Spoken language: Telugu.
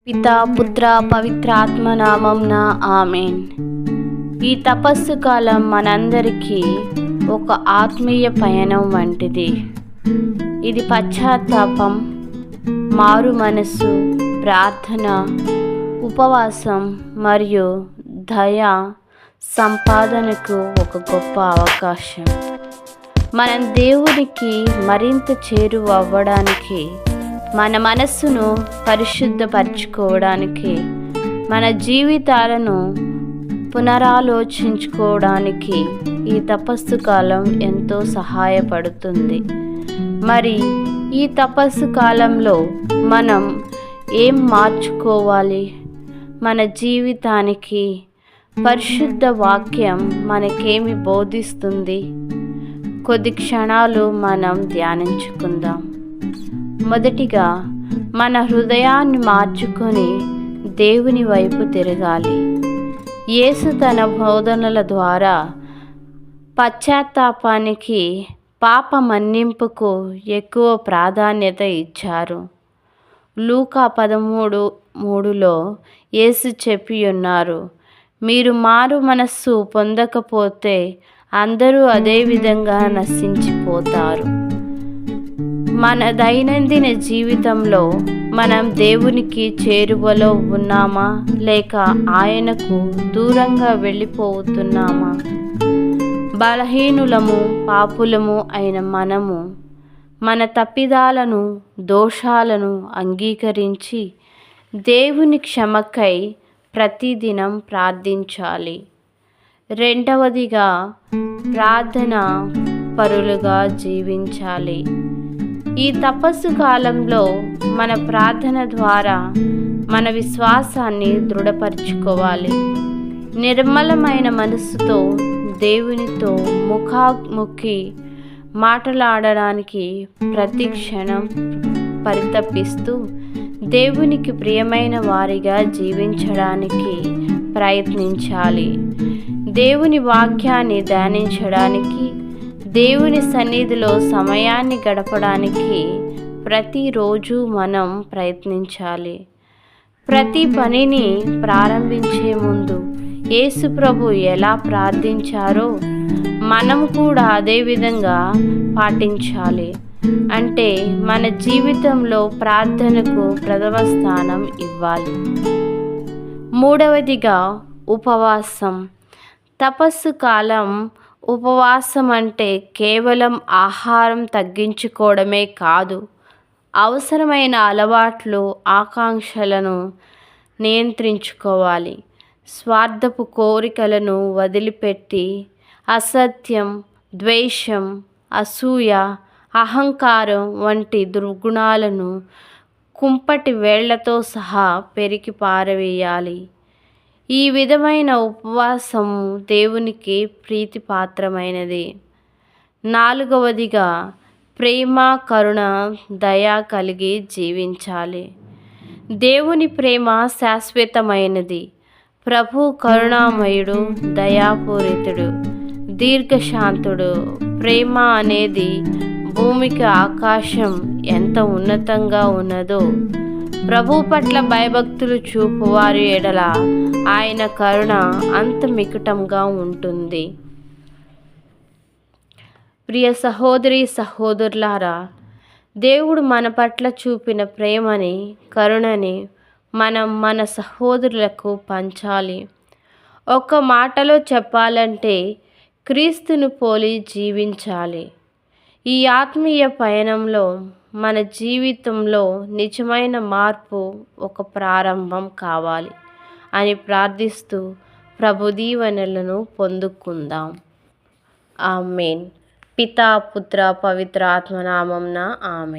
పితా పుత్ర పవిత్రాత్మ నామంన ఆమేన్. ఈ తపస్సు కాలం మనందరికీ ఒక ఆత్మీయ పయనం వంటిది. ఇది పశ్చాత్తాపం, మారు మనస్సు, ప్రార్థన, ఉపవాసం మరియు దయ సంపాదనకు ఒక గొప్ప అవకాశం. మనం దేవునికి మరింత చేరువ అవ్వడానికి, మన మనస్సును పరిశుద్ధపరచుకోవడానికి, మన జీవితాలను పునరాలోచించుకోవడానికి ఈ తపస్సు కాలం ఎంతో సహాయపడుతుంది. మరి ఈ తపస్సు కాలంలో మనం ఏం మార్చుకోవాలి? మన జీవితానికి పరిశుద్ధ వాక్యం మనకేమి బోధిస్తుంది? కొద్ది క్షణాలు మనం ధ్యానించుకుందాం. మొదటిగా మన హృదయాన్ని మార్చుకొని దేవుని వైపు తిరగాలి. యేసు తన బోధనల ద్వారా పశ్చాత్తాపానికి, పాప మన్నింపుకు ఎక్కువ ప్రాధాన్యత ఇచ్చారు. లూకా 13:3లో యేసు చెప్పి ఉన్నారు, మీరు మారు మనస్సు పొందకపోతే అందరూ అదే విధంగా నశించిపోతారు. మన దైనందిన జీవితంలో మనం దేవునికి చేరువలో ఉన్నామా, లేక ఆయనకు దూరంగా వెళ్ళిపోతున్నామా? బలహీనులము, పాపులము అయిన మనము మన తప్పిదాలను, దోషాలను అంగీకరించి దేవుని క్షమకై ప్రతిదినం ప్రార్థించాలి. రెండవదిగా, ప్రార్థన పరులుగా జీవించాలి. ఈ తపస్సు కాలంలో మన ప్రార్థన ద్వారా మన విశ్వాసాన్ని దృఢపరచుకోవాలి. నిర్మలమైన మనస్సుతో దేవునితో ముఖాముఖి మాట్లాడడానికి ప్రతి క్షణం పరితపిస్తూ దేవునికి ప్రియమైన వారిగా జీవించడానికి ప్రయత్నించాలి. దేవుని వాక్యాన్ని ధ్యానించడానికి, దేవుని సన్నిధిలో సమయాన్ని గడపడానికి ప్రతిరోజు మనం ప్రయత్నించాలి. ప్రతి పనిని ప్రారంభించే ముందు యేసు ప్రభు ఎలా ప్రార్థించారో మనం కూడా అదే విధంగా పాటించాలి. అంటే మన జీవితంలో ప్రార్థనకు ప్రథమ స్థానం ఇవ్వాలి. మూడవదిగా, ఉపవాసం. తపస్సు కాలం ఉపవాసం అంటే కేవలం ఆహారం తగ్గించుకోవడమే కాదు, అవసరమైన అలవాట్లు, ఆకాంక్షలను నియంత్రించుకోవాలి. స్వార్థపు కోరికలను వదిలిపెట్టి అసత్యం, ద్వేషం, అసూయ, అహంకారం వంటి దుర్గుణాలను కుంపటి వేళ్లతో సహా పెరికి పారవేయాలి. ఈ విధమైన ఉపవాసం దేవునికి ప్రీతిపాత్రమైనది. నాలుగవదిగా, ప్రేమ, కరుణ, దయ కలిగి జీవించాలి. దేవుని ప్రేమ శాశ్వతమైనది. ప్రభు కరుణామయుడు, దయాపూరితుడు, దీర్ఘశాంతుడు. ప్రేమ అనేది భూమికి ఆకాశం ఎంత ఉన్నతంగా ఉన్నదో, ప్రభు పట్ల భయభక్తులు చూపువారి ఎడల ఆయన కరుణ అంత మికుటంగా ఉంటుంది. ప్రియ సహోదరి సహోదరులారా, దేవుడు మన పట్ల చూపిన ప్రేమని, కరుణని మనం మన సహోదరులకు పంచాలి. ఒక్క మాటలో చెప్పాలంటే క్రీస్తును పోలి జీవించాలి. ఈ ఆత్మీయ పయనంలో మన జీవితంలో నిజమైన మార్పు ఒక ప్రారంభం కావాలి అని ప్రార్థిస్తూ ప్రభు దీవెనలను పొందుకుందాం. ఆమేన్. పితా పుత్ర పవిత్రాత్మ నామంన ఆమేన్.